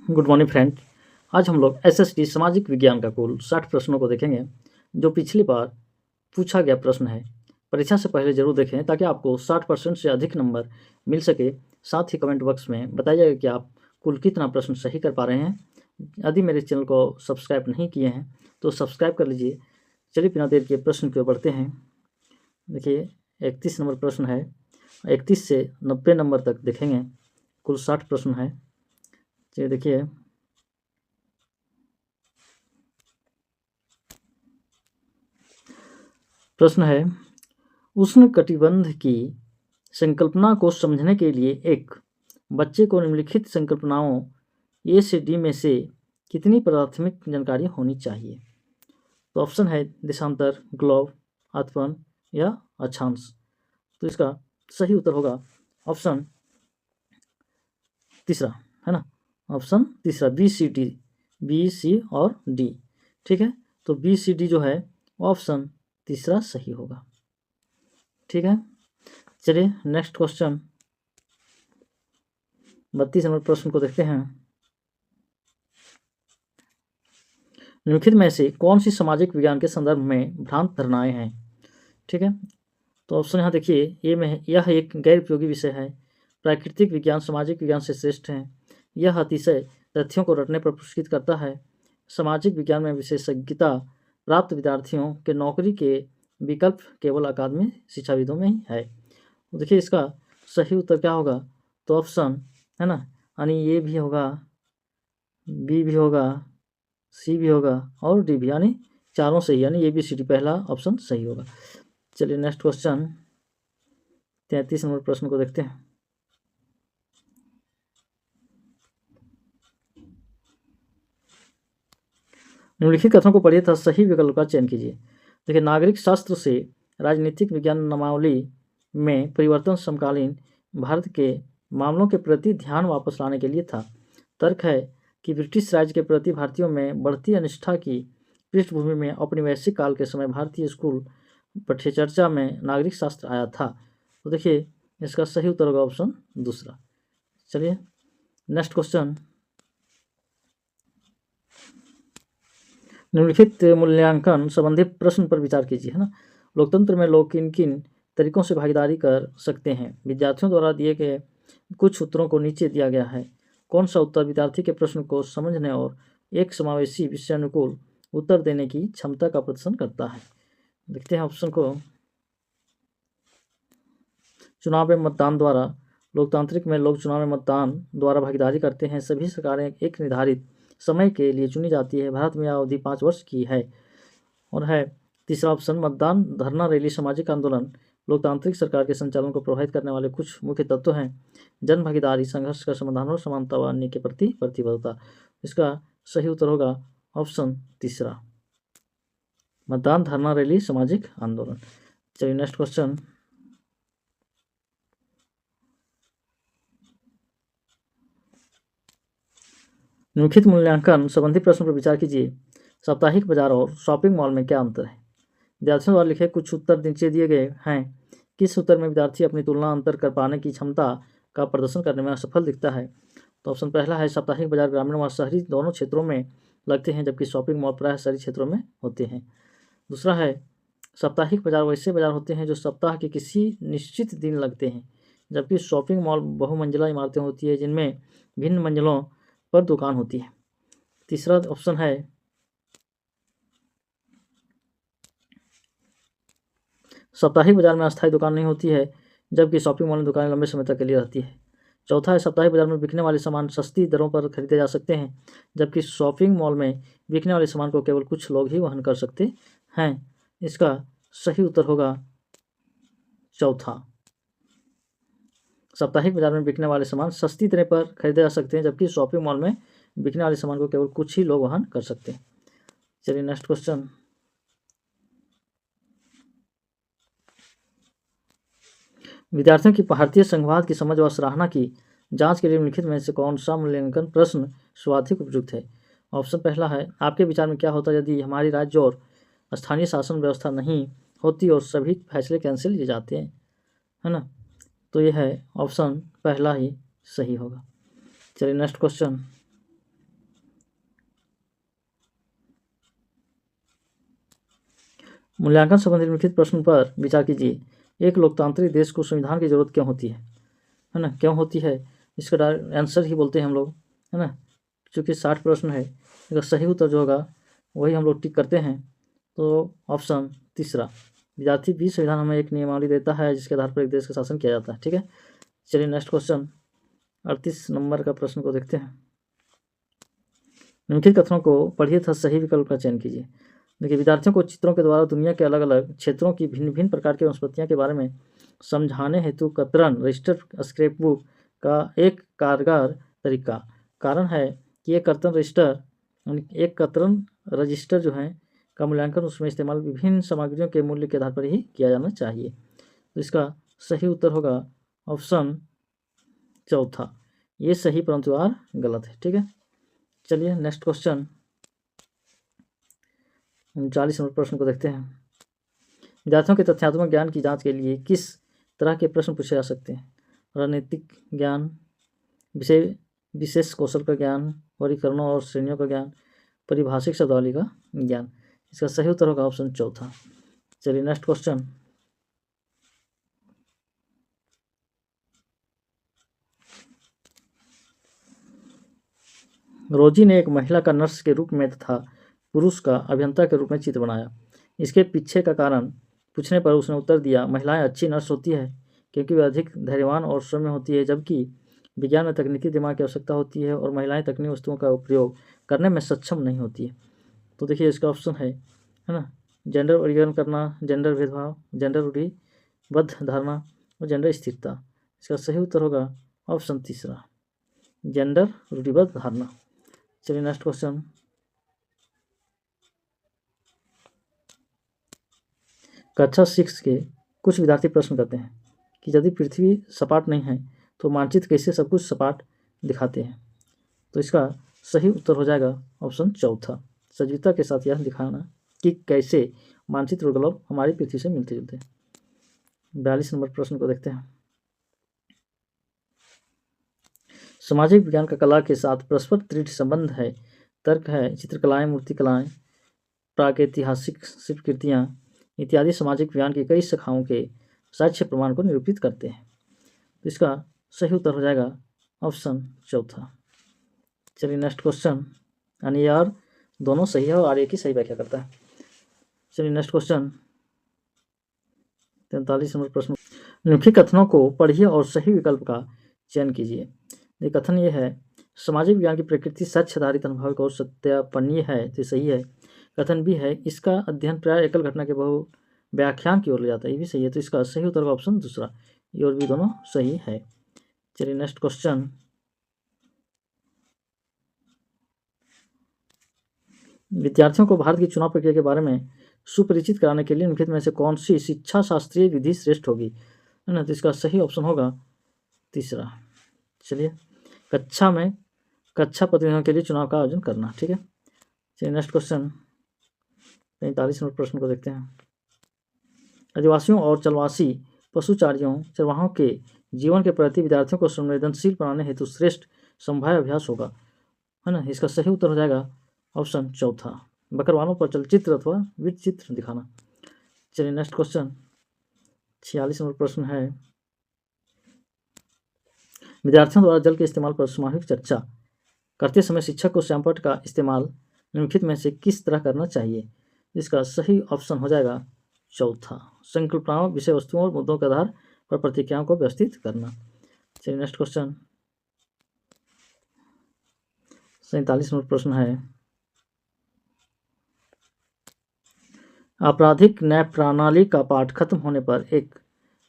Good morning friend. आज हम लोग एसएसटी सामाजिक विज्ञान का कुल 60 प्रश्नों को देखेंगे जो पिछली बार पूछा गया प्रश्न है। परीक्षा से पहले जरूर देखें ताकि आपको 60% से अधिक नंबर मिल सके। साथ ही कमेंट बॉक्स में बताइएगा कि आप कुल कितना प्रश्न सही कर पा रहे हैं। यदि मेरे चैनल को सब्सक्राइब नहीं किए हैं तो सब्सक्राइब कर लीजिए। चलिए बिना देर के प्रश्न की ओर बढ़ते हैं। देखिए 31 नंबर प्रश्न है। 31 से 90 नंबर तक देखेंगे। कुल 60 प्रश्न है। चलिए देखिए, प्रश्न है उष्णकटिबंध की संकल्पना को समझने के लिए एक बच्चे को निम्नलिखित संकल्पनाओं ए से डी में से कितनी प्राथमिक जानकारी होनी चाहिए। तो ऑप्शन है देशांतर, ग्लोब, आत्मन या अक्षांश। तो इसका सही उत्तर होगा ऑप्शन तीसरा, है ना। ऑप्शन तीसरा B C D, B C और डी। ठीक है, तो बी सी डी जो है ऑप्शन तीसरा सही होगा। ठीक है, चलिए नेक्स्ट क्वेश्चन 32 नंबर प्रश्न को देखते हैं। निम्नलिखित में से कौन सी सामाजिक विज्ञान के संदर्भ में भ्रांत धारणाएं हैं। ठीक है, तो ऑप्शन यहाँ देखिए ए में है, यह एक गैर उपयोगी विषय है। प्राकृतिक विज्ञान सामाजिक विज्ञान से श्रेष्ठ है। यह अतिशय तथ्यों को रटने पर पुरस्कृत करता है। सामाजिक विज्ञान में विशेषज्ञता प्राप्त विद्यार्थियों के नौकरी के विकल्प केवल अकादमी शिक्षाविदों में ही है। तो देखिए इसका सही उत्तर क्या होगा। तो ऑप्शन, है ना, यानी ए भी होगा, बी भी होगा, सी भी होगा और डी भी, यानी चारों सही, यानी ए बी सी डी पहला ऑप्शन सही होगा। चलिए नेक्स्ट क्वेश्चन 33 नंबर प्रश्न को देखते हैं। निम्नलिखित कथनों को पढ़िए तथा सही विकल्प का चयन कीजिए। देखिए, नागरिक शास्त्र से राजनीतिक विज्ञान नामावली में परिवर्तन समकालीन भारत के मामलों के प्रति ध्यान वापस लाने के लिए था। तर्क है कि ब्रिटिश राज के प्रति भारतीयों में बढ़ती अनिष्ठा की पृष्ठभूमि में औपनिवेशिक काल के समय भारतीय स्कूल पठ्यचर्चा में नागरिक शास्त्र आया था। तो देखिए इसका सही उत्तर होगा ऑप्शन दूसरा। चलिए नेक्स्ट क्वेश्चन, निम्नलिखित मूल्यांकन संबंधी प्रश्न पर विचार कीजिए, है ना। लोकतंत्र में लोग किन किन तरीकों से भागीदारी कर सकते हैं। विद्यार्थियों द्वारा दिए गए कुछ उत्तरों को नीचे दिया गया है। कौन सा उत्तर विद्यार्थी के प्रश्न को समझने और एक समावेशी विषयानुकूल उत्तर देने की क्षमता का प्रदर्शन करता है। देखते हैं ऑप्शन को। चुनाव में मतदान द्वारा, लोकतांत्रिक में लोग चुनाव में मतदान द्वारा भागीदारी करते हैं। सभी सरकारें एक निर्धारित समय के लिए चुनी जाती है। भारत में यह अवधि 5 वर्ष की है। और है तीसरा ऑप्शन मतदान, धरना, रैली, सामाजिक आंदोलन लोकतांत्रिक सरकार के संचालन को प्रभावित करने वाले कुछ मुख्य तत्व हैं। जन भागीदारी, संघर्ष का समाधान और समानता व अन्य के प्रति प्रतिबद्धता। इसका सही उत्तर होगा ऑप्शन तीसरा, मतदान, धरना, रैली, सामाजिक आंदोलन। चलिए नेक्स्ट क्वेश्चन, निम्नलिखित मूल्यांकन संबंधी प्रश्न पर विचार कीजिए। साप्ताहिक बाजार और शॉपिंग मॉल में क्या अंतर है। विद्यार्थियों द्वारा लिखे कुछ उत्तर नीचे दिए गए हैं। किस उत्तर में विद्यार्थी अपनी तुलना अंतर कर पाने की क्षमता का प्रदर्शन करने में असफल दिखता है। तो ऑप्शन पहला है साप्ताहिक बाजार ग्रामीण व शहरी दोनों क्षेत्रों में लगते हैं जबकि शॉपिंग मॉल प्रायः शहरी क्षेत्रों में होते हैं। दूसरा है साप्ताहिक बाजार वैसे बाजार होते हैं जो सप्ताह के किसी निश्चित दिन लगते हैं जबकि शॉपिंग मॉल बहुमंजिला इमारतें होती है जिनमें भिन्न मंजिलों पर दुकान होती है। तीसरा ऑप्शन है साप्ताहिक बाजार में अस्थायी दुकान नहीं होती है जबकि शॉपिंग मॉल में दुकानें लंबे समय तक के लिए रहती है। चौथा है साप्ताहिक बाजार में बिकने वाले सामान सस्ती दरों पर खरीदे जा सकते हैं जबकि शॉपिंग मॉल में बिकने वाले सामान को केवल कुछ लोग ही वहन कर सकते हैं। इसका सही उत्तर होगा चौथा, साप्ताहिक बाजार में बिकने वाले सामान सस्ती दरें पर खरीदे जा सकते हैं जबकि शॉपिंग मॉल में बिकने वाले सामान को केवल कुछ ही लोग वहन कर सकते हैं। चलिए नेक्स्ट क्वेश्चन, विद्यार्थियों की भारतीय संघवाद की समझ व सराहना की जांच के लिए निम्नलिखित में से कौन सा मूल्यांकन प्रश्न सर्वाधिक उपयुक्त है। ऑप्शन पहला है आपके विचार में क्या होता यदि हमारी राज्य और स्थानीय शासन व्यवस्था नहीं होती और सभी फैसले कैंसिल किए जाते हैं, है ना। तो यह है ऑप्शन पहला ही सही होगा। चलिए नेक्स्ट क्वेश्चन, मूल्यांकन संबंधी निम्नलिखित प्रश्न पर विचार कीजिए। एक लोकतांत्रिक देश को संविधान की जरूरत क्यों होती है ना, क्यों होती है? इसका आंसर ही बोलते हैं हम लोग, है ना। चूँकि 60 प्रश्न है, इसका सही उत्तर जो होगा वही हम लोग टिक करते हैं। तो ऑप्शन तीसरा, विद्यार्थी भी संविधान हमें एक नियमावली देता है जिसके आधार पर एक देश का शासन किया जाता है। ठीक है, चलिए नेक्स्ट क्वेश्चन 38 नंबर का प्रश्न को देखते हैं। निम्नलिखित कथनों को पढ़िए तथा सही विकल्प का चयन कीजिए। देखिए, विद्यार्थियों को चित्रों के द्वारा दुनिया के अलग अलग क्षेत्रों की भिन्न भिन्न प्रकार की वनस्पतियाँ के बारे में समझाने हेतु कतरन रजिस्टर स्क्रैपबुक का एक कारगर तरीका। कारण है कि एक कतरन रजिस्टर जो है का मूल्यांकन उसमें इस्तेमाल विभिन्न सामग्रियों के मूल्य के आधार पर ही किया जाना चाहिए। तो इसका सही उत्तर होगा ऑप्शन चौथा। ये सही परंतु आर गलत है। ठीक है, चलिए नेक्स्ट क्वेश्चन 39 नंबर प्रश्न को देखते हैं। विद्यार्थियों के तथ्यात्मक ज्ञान की जांच के लिए किस तरह के प्रश्न पूछे जा सकते हैं? रणनीतिक ज्ञान, विशेष कौशल का ज्ञान, वर्गीकरणों और श्रेणियों का ज्ञान, परिभाषिक शब्दावली का ज्ञान। इसका सही उत्तर होगा ऑप्शन चौथा। चलिए नेक्स्ट क्वेश्चन रोजी ने एक महिला का नर्स के रूप में तथा पुरुष का अभियंता के रूप में चित्र बनाया। इसके पीछे का कारण पूछने पर उसने उत्तर दिया, महिलाएं अच्छी नर्स होती है क्योंकि वे अधिक धैर्यवान और सौम्य होती है, जबकि विज्ञान में तकनीकी दिमाग की आवश्यकता होती है और महिलाएं तकनीकी वस्तुओं का उपयोग करने में सक्षम नहीं होती है। तो देखिए इसका ऑप्शन है ना, जेंडर वर्गीकरण करना, जेंडर भेदभाव, जेंडर रूढ़िबद्ध धारणा और जेंडर स्थिरता। इसका सही उत्तर होगा ऑप्शन तीसरा, जेंडर रूढ़िबद्ध धारणा। चलिए नेक्स्ट क्वेश्चन कक्षा 6 के कुछ विद्यार्थी प्रश्न करते हैं कि यदि पृथ्वी सपाट नहीं है तो मानचित्र कैसे सब कुछ सपाट दिखाते हैं? तो इसका सही उत्तर हो जाएगा ऑप्शन चौथा, सजीवता के साथ यह दिखाना कि कैसे मानचित्र और ग्लोब हमारी पृथ्वी से मिलते जुलते हैं। 42 नंबर प्रश्न को देखते हैं। सामाजिक विज्ञान का कला के साथ परस्पर दृढ़ संबंध है। तर्क है, चित्रकलाएं, मूर्तिकलाएं, प्रागैतिहासिक शिल्पकृतियाँ इत्यादि सामाजिक विज्ञान की कई शाखाओं के साक्ष्य प्रमाण को निरूपित करते हैं। तो इसका सही उत्तर हो जाएगा ऑप्शन चौथा। चलिए नेक्स्ट क्वेश्चन, यानी यार दोनों सही है और आर ए की सही व्याख्या करता है। चलिए नेक्स्ट क्वेश्चन 43 नंबर प्रश्न, निम्नलिखित कथनों को पढ़िए और सही विकल्प का चयन कीजिए। ये कथन ये है, सामाजिक विज्ञान की प्रकृति सच आधारित अनुभव और सत्यापनीय है, तो सही है। कथन भी है, इसका अध्ययन प्राय एकल घटना के बहु व्याख्यान की ओर ले जाता है, ये भी सही है। तो इसका सही उत्तर का ऑप्शन दूसरा, ये और भी दोनों सही है। चलिए नेक्स्ट क्वेश्चन, विद्यार्थियों को भारत की चुनाव प्रक्रिया के बारे में सुपरिचित कराने के लिए निम्नलिखित में से कौन सी शिक्षा शास्त्रीय विधि श्रेष्ठ होगी, है ना? तो इसका सही ऑप्शन होगा तीसरा। चलिए, कक्षा प्रतिनिधियों के लिए चुनाव का आयोजन करना। ठीक है, चलिए नेक्स्ट क्वेश्चन 45 नंबर प्रश्न को देखते हैं। आदिवासियों और चलवासी पशुचारियों चरवाहों के जीवन के प्रति विद्यार्थियों को संवेदनशील बनाने हेतु श्रेष्ठ समवाय अभ्यास होगा, है ना? इसका सही उत्तर हो जाएगा ऑप्शन चौथा, बकरवालों पर चलचित्र अथवा वृत्त चित्र दिखाना। चलिए नेक्स्ट क्वेश्चन 46 नंबर प्रश्न है, विद्यार्थियों द्वारा जल के इस्तेमाल पर सामूहिक चर्चा करते समय शिक्षक को श्यामपट्ट का इस्तेमाल निम्नलिखित में से किस तरह करना चाहिए? इसका सही ऑप्शन हो जाएगा चौथा, संकल्पनाओं, विषय वस्तुओं और मुद्दों के आधार पर प्रतिक्रियाओं को व्यवस्थित करना। चलिए नेक्स्ट क्वेश्चन 47 नंबर प्रश्न है, आपराधिक न्याय प्रणाली का पाठ खत्म होने पर एक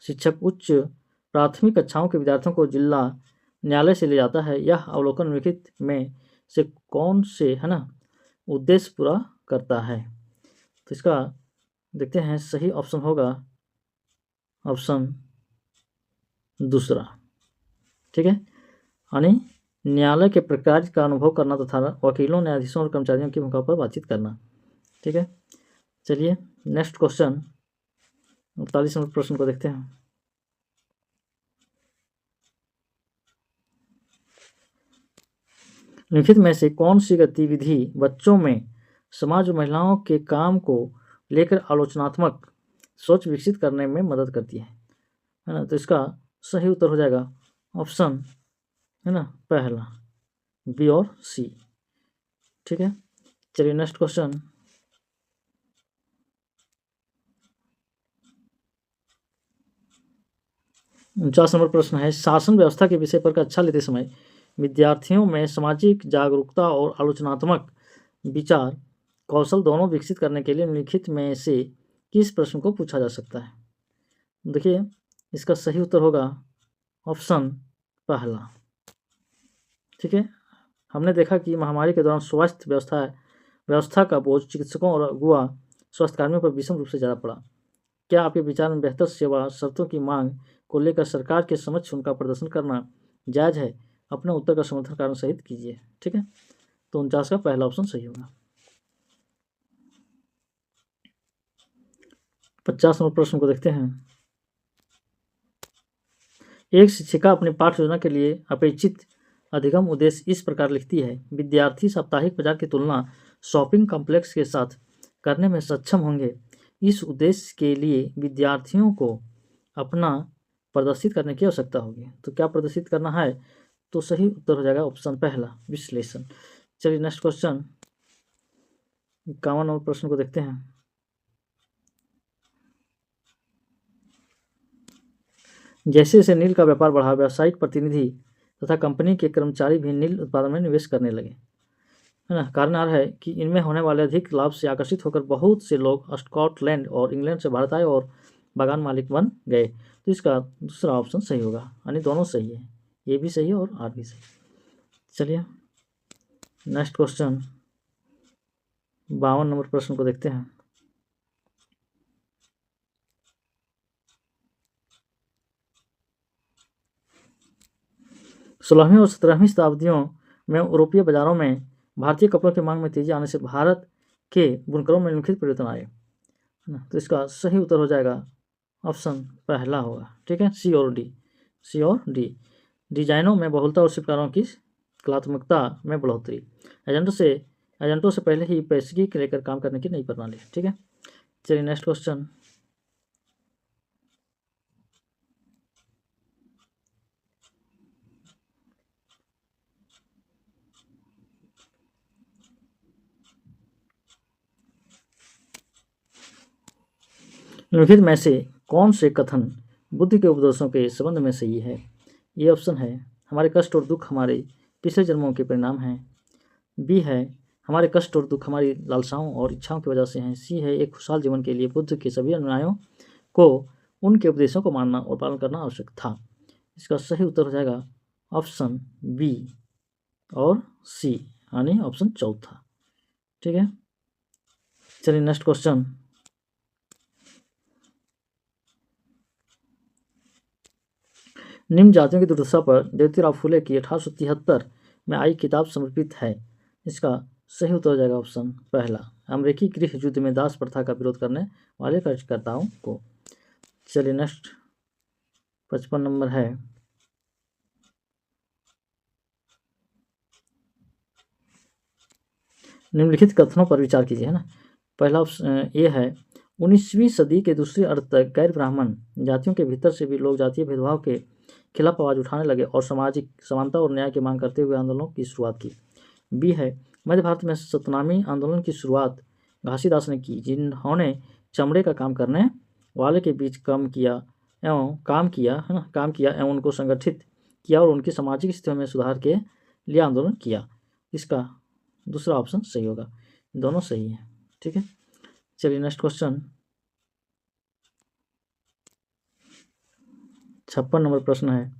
शिक्षक उच्च प्राथमिक कक्षाओं के विद्यार्थियों को जिला न्यायालय से ले जाता है। यह अवलोकन निम्नलिखित में से कौन से, है ना, उद्देश्य पूरा करता है? तो इसका देखते हैं, सही ऑप्शन होगा ऑप्शन दूसरा। ठीक है, यानी न्यायालय के प्रकार का अनुभव करना तथा वकीलों, न्यायाधीशों और कर्मचारियों की भूमिका पर बातचीत करना। ठीक है, चलिए नेक्स्ट क्वेश्चन 48 नंबर प्रश्न को देखते हैं। निम्नलिखित में से कौन सी गतिविधि बच्चों में समाज और महिलाओं के काम को लेकर आलोचनात्मक सोच विकसित करने में मदद करती है ना। तो इसका सही उत्तर हो जाएगा ऑप्शन है ना पहला, बी और सी। ठीक है, चलिए नेक्स्ट क्वेश्चन। 49 नंबर प्रश्न है, शासन व्यवस्था के विषय पर कक्षा लेते समय विद्यार्थियों में सामाजिक जागरूकता और आलोचनात्मक विचार कौशल दोनों विकसित करने के लिए निम्नलिखित में से किस प्रश्न को पूछा जा सकता है। देखिए, इसका सही उत्तर होगा ऑप्शन पहला। ठीक है, हमने देखा कि महामारी के दौरान स्वास्थ्य व्यवस्था का बोझ चिकित्सकों और अगुआ स्वास्थ्यकर्मियों पर विषम रूप से ज़्यादा पड़ा। क्या आपके विचार में बेहतर सेवा शर्तों की मांग को लेकर सरकार के समक्ष उनका प्रदर्शन करना जायज़ है? अपने उत्तर का समर्थन कारण सहित कीजिए। ठीक है, तो 49 का पहला ऑप्शन सही होगा। 50 नंबर प्रश्न को देखते हैं। एक शिक्षिका अपनी पाठ्य योजना के लिए अपेक्षित अधिगम उद्देश्य इस प्रकार लिखती है, विद्यार्थी साप्ताहिक बाजार की तुलना शॉपिंग कॉम्प्लेक्स के साथ करने में सक्षम होंगे। इस उद्देश्य के लिए विद्यार्थियों को अपना प्रदर्शित करने की आवश्यकता होगी। तो क्या प्रदर्शित करना है? तो सही उत्तर हो जाएगा ऑप्शन पहला, विश्लेषण। चलिए नेक्स्ट क्वेश्चन, 51 नंबर प्रश्न को देखते हैं। जैसे जैसे नील का व्यापार बढ़ा, व्यावसायिक प्रतिनिधि तथा कंपनी के कर्मचारी भी नील उत्पादन में निवेश करने लगे, है ना। कारण आ रहा है कि इनमें होने वाले अधिक लाभ से आकर्षित होकर बहुत से लोग स्कॉटलैंड और इंग्लैंड से भारत आए और बागान मालिक बन गए। तो इसका दूसरा ऑप्शन सही होगा, यानी दोनों सही है, ए भी सही है और आर भी सही। चलिए नेक्स्ट क्वेश्चन, 52 नंबर प्रश्न को देखते हैं। सोलहवीं और 17वीं शताब्दियों में यूरोपीय बाजारों में भारतीय कपड़ों की मांग में तेजी आने से भारत के बुनकरों में निम्नलिखित परिवर्तन आए, है ना। तो इसका सही उत्तर हो जाएगा ऑप्शन पहला होगा। ठीक है, सी और डी, सी और डी। डिजाइनों में बहुलता और शिल्पकारों की कलात्मकता में बढ़ोतरी, एजेंटों से पहले ही पैसगी के लेकर काम करने की नई प्रणाली। ठीक है, चलिए नेक्स्ट क्वेश्चन, निम्नलिखित में से कौन से कथन बुद्ध के उपदेशों के संबंध में सही है? ये ऑप्शन है, हमारे कष्ट और दुख हमारे पिछले जन्मों के परिणाम हैं। बी है, हमारे कष्ट और दुख हमारी लालसाओं और इच्छाओं की वजह से हैं। सी है, एक खुशहाल जीवन के लिए बुद्ध के सभी अनुयायियों को उनके उपदेशों को मानना और पालन करना आवश्यक था। इसका सही उत्तर हो जाएगा ऑप्शन बी और सी, यानी ऑप्शन चौथा। ठीक है, चलिए नेक्स्ट क्वेश्चन, निम्न जातियों की दुर्दशा पर ज्योतिराव फुले की 1873 में आई किताब समर्पित है। इसका सही उत्तर हो जाएगा ऑप्शन पहला, अमेरिकी गृह युद्ध में दास प्रथा का विरोध करने वाले कार्यकर्ताओं को। चलिए नेक्स्ट 55 नंबर है, निम्नलिखित कथनों पर विचार कीजिए, है ना। पहला ऑप्शन ये है, 19वीं सदी के दूसरे अर्ध तक गैर ब्राह्मण जातियों के भीतर से भी लोग जातीय भेदभाव के खिलाफ आवाज उठाने लगे और सामाजिक समानता और न्याय की मांग करते हुए आंदोलनों की शुरुआत की। बी है, मध्य भारत में सतनामी आंदोलन की शुरुआत घासीदास ने की, जिन्होंने चमड़े का काम करने वाले के बीच काम किया एवं उनको संगठित किया और उनकी सामाजिक स्थितियों में सुधार के लिए आंदोलन किया। इसका दूसरा ऑप्शन सही होगा, दोनों सही है। ठीक है, चलिए नेक्स्ट क्वेश्चन, 56 नंबर प्रश्न है,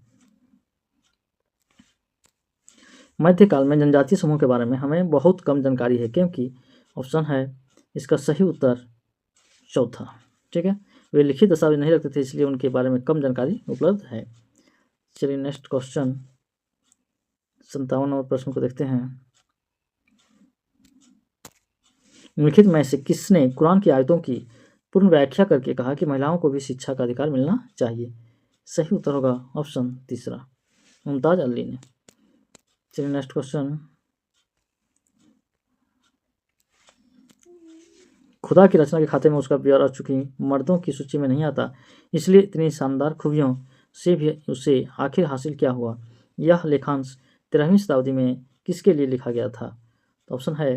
मध्यकाल में जनजातीय समूह के बारे में हमें बहुत कम जानकारी है, क्योंकि ऑप्शन है इसका सही उत्तर चौथा। ठीक है, वे लिखित दस्तावेज नहीं रखते थे, इसलिए उनके बारे में कम जानकारी उपलब्ध है। चलिए नेक्स्ट क्वेश्चन, 57 नंबर प्रश्न को देखते हैं। निम्नलिखित में से किसने कुरान की आयतों की पूर्ण व्याख्या करके कहा कि महिलाओं को भी शिक्षा का अधिकार मिलना चाहिए? सही उत्तर होगा ऑप्शन तीसरा, मुमताज अली ने। चलिए नेक्स्ट क्वेश्चन, खुदा की रचना के खाते में उसका ब्यौरा चूंकि मर्दों की सूची में नहीं आता, इसलिए इतनी शानदार खूबियों से भी उसे आखिर हासिल क्या हुआ? यह लेखांश 13वीं शताब्दी में किसके लिए लिखा गया था? तो ऑप्शन है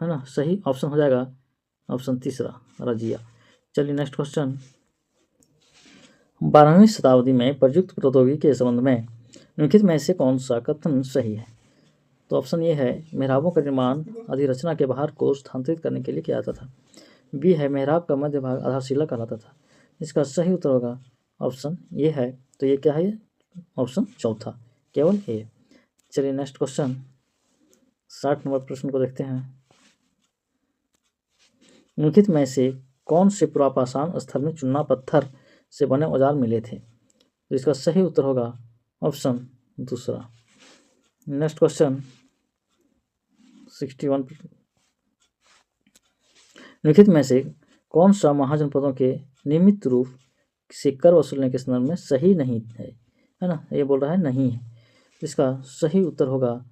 ना, सही ऑप्शन हो जाएगा ऑप्शन तीसरा, रजिया। चलिए नेक्स्ट क्वेश्चन। 12वीं शताब्दी में प्रयुक्त प्रौद्योगिकी के संबंध में निम्नलिखित में से कौन सा कथन सही है? तो ऑप्शन ए है मेहराबों का निर्माण अधिरचना के भार को स्थानांतरित करने के लिए किया जाता था। बी है मेहराब का मध्य भाग आधारशिला कहलाता था। इसका सही उत्तर होगा ऑप्शन ए है। तो ये क्या है? ऑप्शन चौथा, केवल ए। चलिए नेक्स्ट क्वेश्चन 60 नंबर प्रश्न को देखते हैं। निम्नलिखित में से कौन से पुरापाषाण स्थल में चूना पत्थर से बने औजार मिले थे? तो इसका सही उत्तर होगा ऑप्शन दूसरा। Next question 61। निम्नलिखित में से कौन सा महाजनपदों के नियमित रूप से कर वसूलने के संदर्भ में सही नहीं है ना? ये बोल रहा है नहीं है। इसका सही उत्तर होगा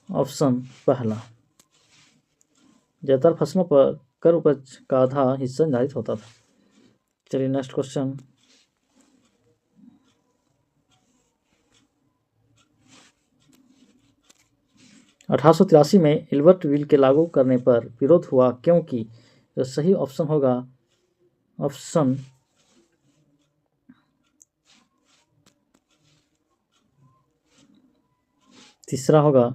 ऑप्शन पहला। ज्यादातर फसलों पर कर उपज का आधा हिस्सा निर्धारित होता था। चलिए नेक्स्ट क्वेश्चन 1883 में इल्बर्ट विल के लागू करने पर विरोध हुआ क्योंकि? तो सही ऑप्शन होगा ऑप्शन तीसरा होगा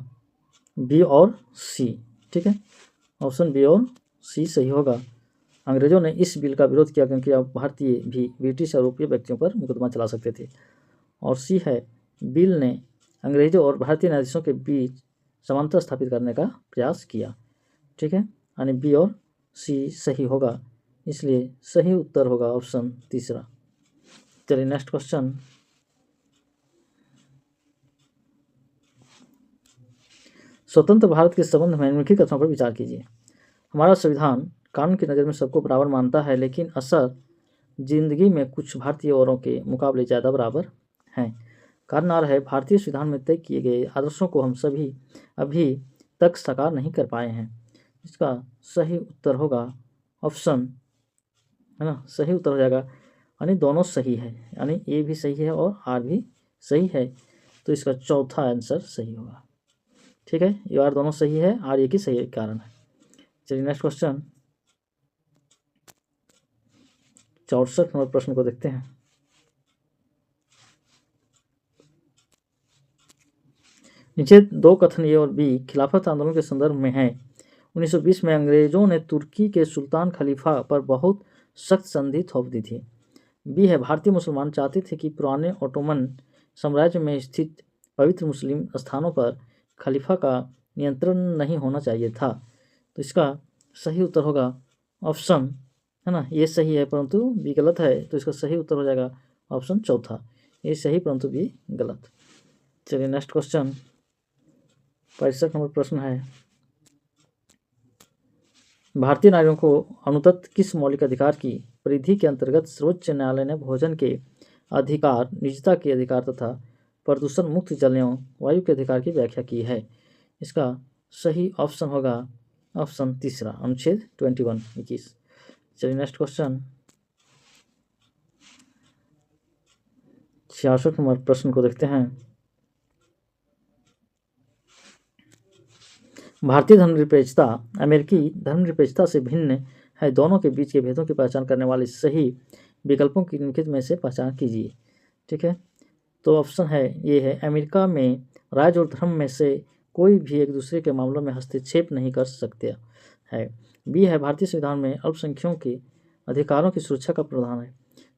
बी और सी। ठीक है, ऑप्शन बी और सी सही होगा। अंग्रेजों ने इस बिल का विरोध किया क्योंकि अब भारतीय भी ब्रिटिश और यूरोपीय व्यक्तियों पर मुकदमा चला सकते थे। और सी है बिल ने अंग्रेजों और भारतीय न्यायाधीशों के बीच समानता स्थापित करने का प्रयास किया। ठीक है, यानी बी और सी सही होगा, इसलिए सही उत्तर होगा ऑप्शन तीसरा। चलिए नेक्स्ट क्वेश्चन 'स्वतंत्र भारत के संबंध में निम्नलिखित कथनों पर विचार कीजिए। हमारा संविधान कानून की नज़र में सबको बराबर मानता है, लेकिन असर जिंदगी में कुछ भारतीय औरों के मुकाबले ज़्यादा बराबर हैं। कारण आ रहा है भारतीय संविधान में तय किए गए आदर्शों को हम सभी अभी तक साकार नहीं कर पाए हैं। इसका सही उत्तर होगा ऑप्शन, है ना, सही उत्तर हो जाएगा, यानी दोनों सही है, यानी ए भी सही है और आर भी सही है। तो इसका चौथा आंसर सही होगा। ठीक है, ये आर दोनों सही है, आर ए की सही कारण है। चलिए नेक्स्ट क्वेश्चन 64 नंबर प्रश्न को देखते हैं। नीचे दो कथन ए और बी खिलाफत आंदोलन के संदर्भ में हैं। 1920 में अंग्रेजों ने तुर्की के सुल्तान खलीफा पर बहुत सख्त संधि थोप दी थी। बी है भारतीय मुसलमान चाहते थे कि पुराने ओटोमन साम्राज्य में स्थित पवित्र मुस्लिम स्थानों पर खलीफा का नियंत्रण नहीं होना चाहिए था। तो इसका सही उत्तर होगा ऑप्शन, है ना, ये सही है परंतु बी गलत है। तो इसका सही उत्तर हो जाएगा ऑप्शन चौथा, ये सही परंतु बी गलत। चलिए नेक्स्ट क्वेश्चन 65 नंबर प्रश्न है, भारतीय नागरिकों को अनुतत किस मौलिक अधिकार की परिधि के अंतर्गत सर्वोच्च न्यायालय ने भोजन के अधिकार, निजता के अधिकार तथा प्रदूषण मुक्त जल एवं वायु के अधिकार की व्याख्या की है? इसका सही ऑप्शन होगा ऑप्शन तीसरा, अनुच्छेद 21 चलिए नेक्स्ट क्वेश्चन 66 नंबर प्रश्न को देखते हैं। भारतीय धर्मनिरपेक्षता अमेरिकी धर्मनिरपेक्षता से भिन्न है। दोनों के बीच के भेदों की पहचान करने वाले सही विकल्पों की निम्नलिखित में से पहचान कीजिए। ठीक है, तो ऑप्शन है ये है अमेरिका में राज्य और धर्म में से कोई भी एक दूसरे के मामलों में हस्तक्षेप नहीं कर सकते है। बी है भारतीय संविधान में अल्पसंख्यकों के अधिकारों की सुरक्षा का प्रावधान है।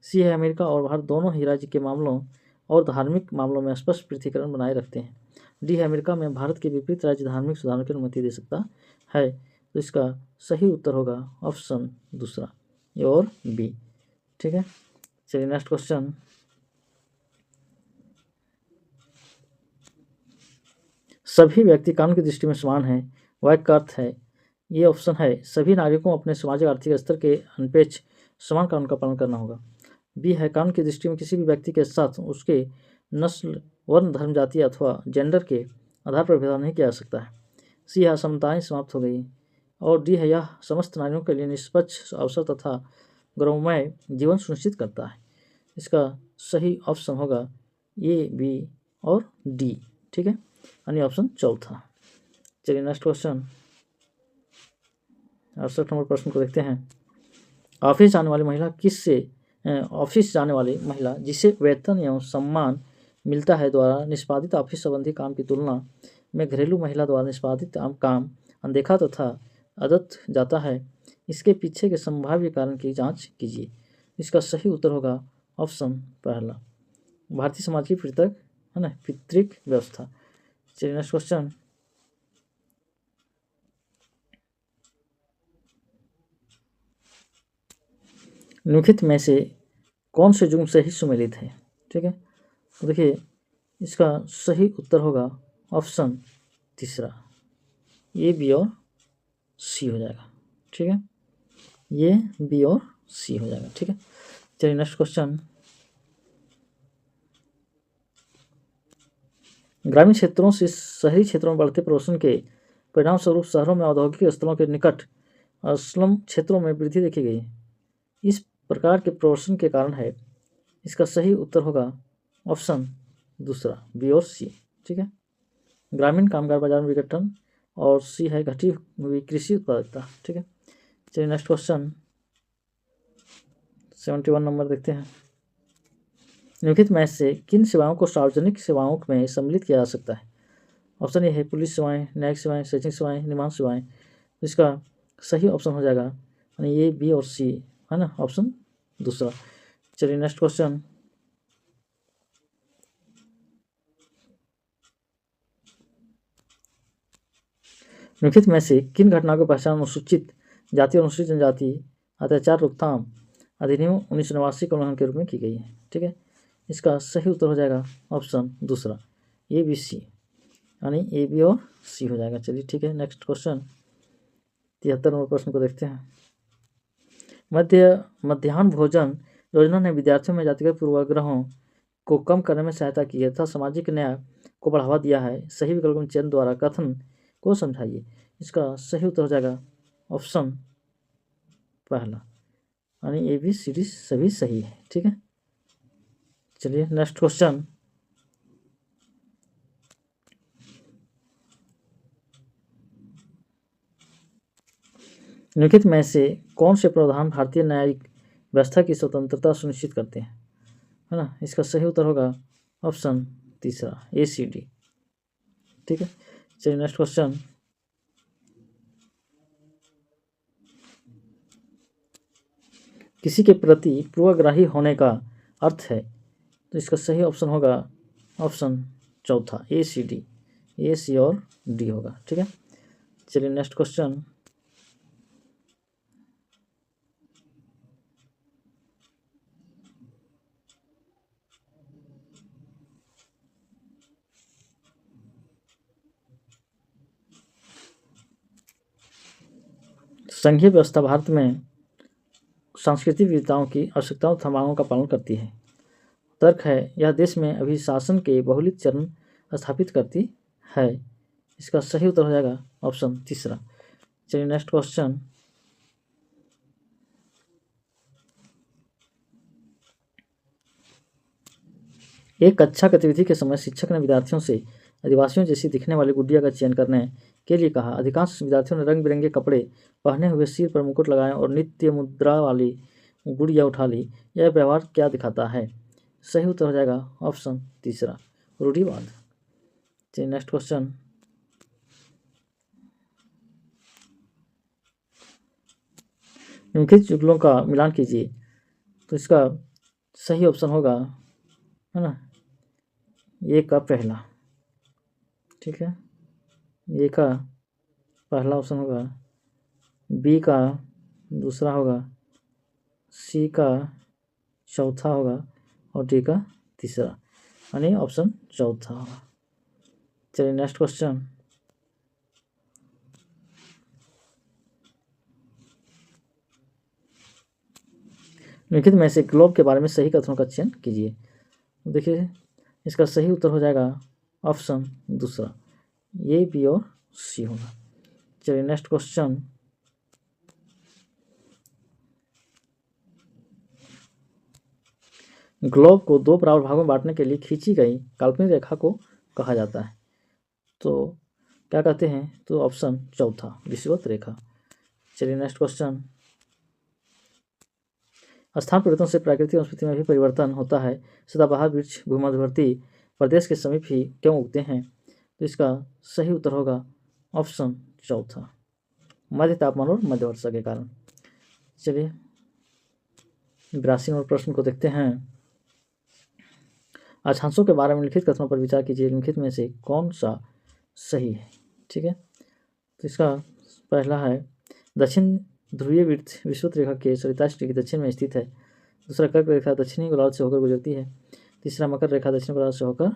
सी है अमेरिका और भारत दोनों ही राज्य के मामलों और धार्मिक मामलों में स्पष्ट पृथक्करण बनाए रखते हैं। डी है अमेरिका में भारत के विपरीत राज्य धार्मिक सुधारों की अनुमति दे सकता है। तो इसका सही उत्तर होगा ऑप्शन दूसरा, ए और बी। ठीक है, चलिए नेक्स्ट क्वेश्चन सभी व्यक्ति कानून की दृष्टि में समान है, वाक्य का अर्थ है ये ऑप्शन है सभी नागरिकों को अपने सामाजिक आर्थिक स्तर के अनपेक्ष समान कानून का पालन करना होगा। बी है कानून की दृष्टि में किसी भी व्यक्ति के साथ उसके नस्ल, वर्ण, धर्म, जाति अथवा जेंडर के आधार पर भेदभाव नहीं किया जा सकता है। सी है असमताएं समाप्त हो गई। और डी है यह समस्त नारियों के लिए निष्पक्ष अवसर तथा गौरवमय जीवन सुनिश्चित करता है। इसका सही ऑप्शन होगा ए, बी और डी। ठीक है, यानी ऑप्शन चौथा। चलिए नेक्स्ट क्वेश्चन 68 नंबर प्रश्न को देखते हैं। ऑफिस जाने वाली महिला जिसे वेतन एवं सम्मान मिलता है द्वारा निष्पादित ऑफिस संबंधी काम की तुलना में घरेलू महिला द्वारा निष्पादित काम अनदेखा तथा आदत जाता है, इसके पीछे के संभाव्य कारण की जांच कीजिए। इसका सही उत्तर होगा ऑप्शन पहला, भारतीय समाज की पृथक है ना पितृक व्यवस्था। चलिए नेक्स्ट क्वेश्चन निम्नलिखित में से कौन से जुग्म सही सुमेलित है। ठीक है, तो देखिए इसका सही उत्तर होगा ऑप्शन तीसरा, ए, बी और सी हो जाएगा। ठीक है, ये बी और सी हो जाएगा। ठीक है, चलिए नेक्स्ट क्वेश्चन ग्रामीण क्षेत्रों से शहरी क्षेत्रों में बढ़ते प्रदूषण के परिणाम स्वरूप शहरों में औद्योगिक स्थलों के निकट और स्लम क्षेत्रों में वृद्धि देखी गई। इस प्रकार के प्रदूषण के कारण है। इसका सही उत्तर होगा ऑप्शन दूसरा, बी और सी। ठीक है, ग्रामीण कामगार बाजार में विघटन और सी है घटी हुई कृषि उत्पादकता। ठीक है, चलिए नेक्स्ट क्वेश्चन 71 नंबर देखते हैं। निम्नलिखित में से किन सेवाओं को सार्वजनिक सेवाओं में सम्मिलित किया जा सकता है। ऑप्शन ए है पुलिस सेवाएं, न्यायिक सेवाएं, शैक्षणिक सेवाएं, निर्माण सेवाएं। इसका सही ऑप्शन हो जाएगा यानी ए, बी और सी है ना, ऑप्शन दूसरा। चलिए नेक्स्ट क्वेश्चन निम्नलिखित में से किन घटनाओं की पहचान अनुसूचित जाति और अनुसूचित जनजाति अत्याचार रोकथाम अधिनियम 1989 के उल्लंघन के रूप में की गई है। ठीक है, इसका सही उत्तर हो जाएगा ऑप्शन दूसरा, ए, बी, सी, यानी ए, बी और सी हो जाएगा। चलिए ठीक है, नेक्स्ट क्वेश्चन 73 नंबर प्रश्न को देखते हैं। मध्याह्न भोजन योजना ने विद्यार्थियों में जातिगत पूर्वाग्रहों को कम करने में सहायता की है तथा सामाजिक न्याय को बढ़ावा दिया है। सही विकल्प में चयन द्वारा कथन को समझाइए। इसका सही उत्तर हो जाएगा ऑप्शन पहला, यानी ए, बी, सी, डी सभी सही है। ठीक है, चलिए नेक्स्ट क्वेश्चन निम्नलिखित में से कौन से प्रावधान भारतीय न्यायिक व्यवस्था की स्वतंत्रता सुनिश्चित करते हैं, है ना। इसका सही उत्तर होगा ऑप्शन तीसरा, ए, सी, डी। ठीक है, चलिए नेक्स्ट क्वेश्चन किसी के प्रति पूर्वाग्रही होने का अर्थ है, तो इसका सही ऑप्शन होगा ऑप्शन चौथा, ए, सी, डी। ए, सी और डी होगा। ठीक है, चलिए नेक्स्ट क्वेश्चन संघीय व्यवस्था भारत में सांस्कृतिक विविधताओं की आवश्यकताओं तथा मांगों का पालन करती है। तर्क है यह देश में अभिशासन के बहुलित चरण स्थापित करती है। इसका सही उत्तर हो जाएगा ऑप्शन तीसरा। चलिए नेक्स्ट क्वेश्चन एक कक्षा गतिविधि के समय शिक्षक ने विद्यार्थियों से आदिवासियों जैसी दिखने वाली गुड़िया का चयन करने के लिए कहा। अधिकांश विद्यार्थियों ने रंग बिरंगे कपड़े पहने हुए, सिर पर मुकुट लगाए और नित्य मुद्रा वाली गुड़िया उठा ली। यह व्यवहार क्या दिखाता है। सही उत्तर हो जाएगा ऑप्शन तीसरा, रूढ़िवाद। चलिए नेक्स्ट क्वेश्चन निम्नलिखित युगलों का मिलान कीजिए। तो इसका सही ऑप्शन होगा, है ना, ए का पहला। ठीक है, ए का पहला ऑप्शन होगा, बी का दूसरा होगा, सी का चौथा होगा और डी का तीसरा, यानी ऑप्शन चौथा होगा। चलिए नेक्स्ट क्वेश्चन निम्नलिखित में से ग्लोब के बारे में सही कथनों का चयन कीजिए। देखिए इसका सही उत्तर हो जाएगा ऑप्शन दूसरा, ए, बी और सी होगा। चलिए नेक्स्ट क्वेश्चन, ग्लोब को दो बराबर भागों में बांटने के लिए खींची गई काल्पनिक रेखा को कहा जाता है। तो क्या कहते हैं? तो ऑप्शन चौथा, विषुवत रेखा। चलिए नेक्स्ट क्वेश्चन, स्थान परिवर्तन से प्राकृतिक वनस्पति में भी परिवर्तन होता है, सदाबहार वृक्ष भूमध्यवर्ती प्रदेश के समीप ही क्यों उगते हैं? तो इसका सही उत्तर होगा ऑप्शन चौथा, मध्य तापमान और मध्य वर्षा के कारण। चलिए 82 नंबर प्रश्न को देखते हैं। अक्षांशों के बारे में लिखित कथनों पर विचार कीजिए, निम्नलिखित में से कौन सा सही है? ठीक है, तो इसका पहला है दक्षिण ध्रुवीय वृत्त विषुवत रेखा के 47 डिग्री दक्षिण में स्थित है। दूसरा कर्क रेखा दक्षिणी गोलार्ध से होकर गुजरती है। तीसरा मकर रेखा दक्षिण गोलार्ध से होकर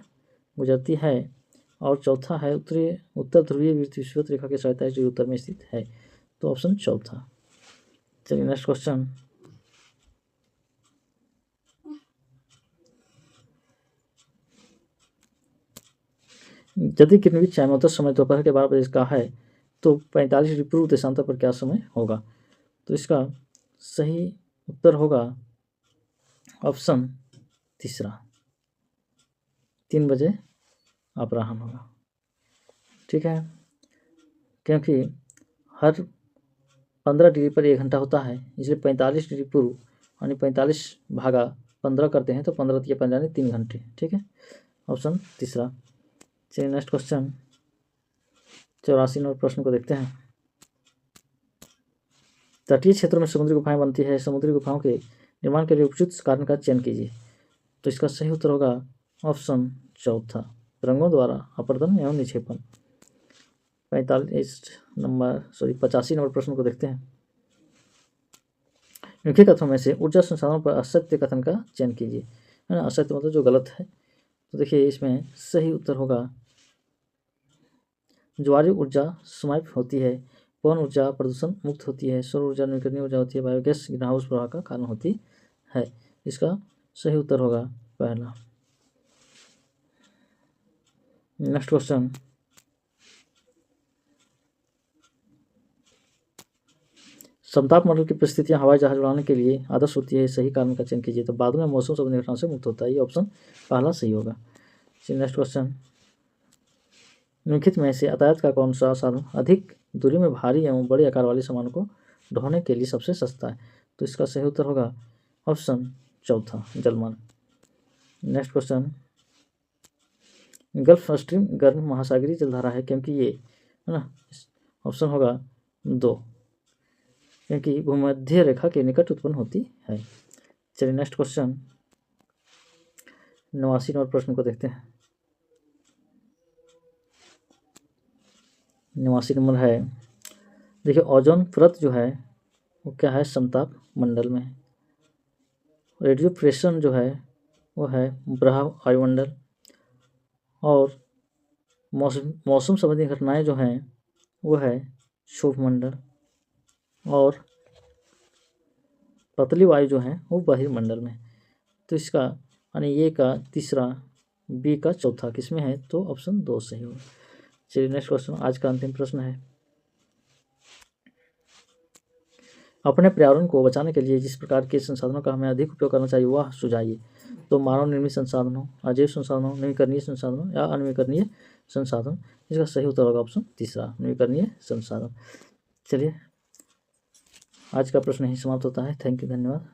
गुजरती है। और चौथा है उत्तर ध्रुवीय वृत्त विषुवत रेखा के 47 डिग्री उत्तर में स्थित है। तो ऑप्शन चौथा। चलिए नेक्स्ट क्वेश्चन, यदि किरणवित चायमोत्तर समय दोपहर के 12 बजे का है तो 45 डिग्री पूर्व देशांतर पर क्या समय होगा? तो इसका सही उत्तर होगा ऑप्शन तीसरा, 3 बजे अपराह्न होगा। ठीक है, क्योंकि हर 15 डिग्री पर 1 घंटा होता है, इसलिए 45 डिग्री पूर्व यानी 45 भागा 15 करते हैं तो 15 या 15 3 घंटे। ठीक है, ऑप्शन तीसरा। चलिए नेक्स्ट क्वेश्चन, 84 नंबर प्रश्न को देखते हैं। तटीय क्षेत्रों में समुद्री गुफाएं बनती है, समुद्री गुफाओं के निर्माण के लिए उपयुक्त कारण का चयन कीजिए। तो इसका सही उत्तर होगा ऑप्शन चौथा, रंगों द्वारा अपर्दन एवं निक्षेपण। 85 नंबर प्रश्न को देखते हैं। निम्नलिखित कथनों में से ऊर्जा संसाधनों पर असत्य कथन का चयन कीजिए, है ना। असत्य मतलब जो गलत है। तो देखिए इसमें सही उत्तर होगा ज्वारीय ऊर्जा समाप्त होती है, पवन ऊर्जा प्रदूषण मुक्त होती है, सौर ऊर्जा नवीकरणीय ऊर्जा होती है, बायोगैस ग्रीन हाउस प्रभाव का कारण होती है। इसका सही उत्तर होगा पहला। नेक्स्ट क्वेश्चन, समताप मंडल की परिस्थितियां हवाई जहाज उड़ाने के लिए आदर्श होती है, सही कारण का चयन कीजिए। तो बाद में मौसम संबंधी घटनाओं से मुक्त होता है, ये ऑप्शन पहला सही होगा। नेक्स्ट क्वेश्चन, निम्नलिखित में से यातायात का कौन सा साधन अधिक दूरी में भारी एवं बड़े आकार वाले सामान को ढोने के लिए सबसे सस्ता है? तो इसका सही उत्तर होगा ऑप्शन चौथा, जलमार्ग। नेक्स्ट क्वेश्चन, गल्फ स्ट्रीम गर्म महासागरीय जलधारा है क्योंकि ये, है ना, ऑप्शन होगा 2, क्योंकि भूमध्य रेखा के निकट उत्पन्न होती है। चलिए नेक्स्ट क्वेश्चन, 89 नंबर प्रश्न को देखते हैं। 89 नंबर है, देखिए ओजोन परत जो है वो क्या है, समताप मंडल में। रेडियो प्रेषण जो है वो है ब्रह्म वायुमंडल। और मौसम संबंधी घटनाएं जो हैं वो है शुभ मंडल। और पतली वायु जो है वो बहिर्मंडल में। तो इसका यानी ए का तीसरा, बी का चौथा किसमें है? तो ऑप्शन 2 सही होगा। चलिए नेक्स्ट क्वेश्चन, आज का अंतिम प्रश्न है, अपने पर्यावरण को बचाने के लिए जिस प्रकार के संसाधनों का हमें अधिक उपयोग करना चाहिए वह सुझाइए। तो मानव निर्मित संसाधनों, अजैव संसाधनों, नवीकरणीय संसाधनों या अनवीकरणीय संसाधन। इसका सही उत्तर होगा ऑप्शन तीसरा, नवीकरणीय संसाधन। चलिए आज का प्रश्न यही समाप्त होता है। थैंक यू, धन्यवाद।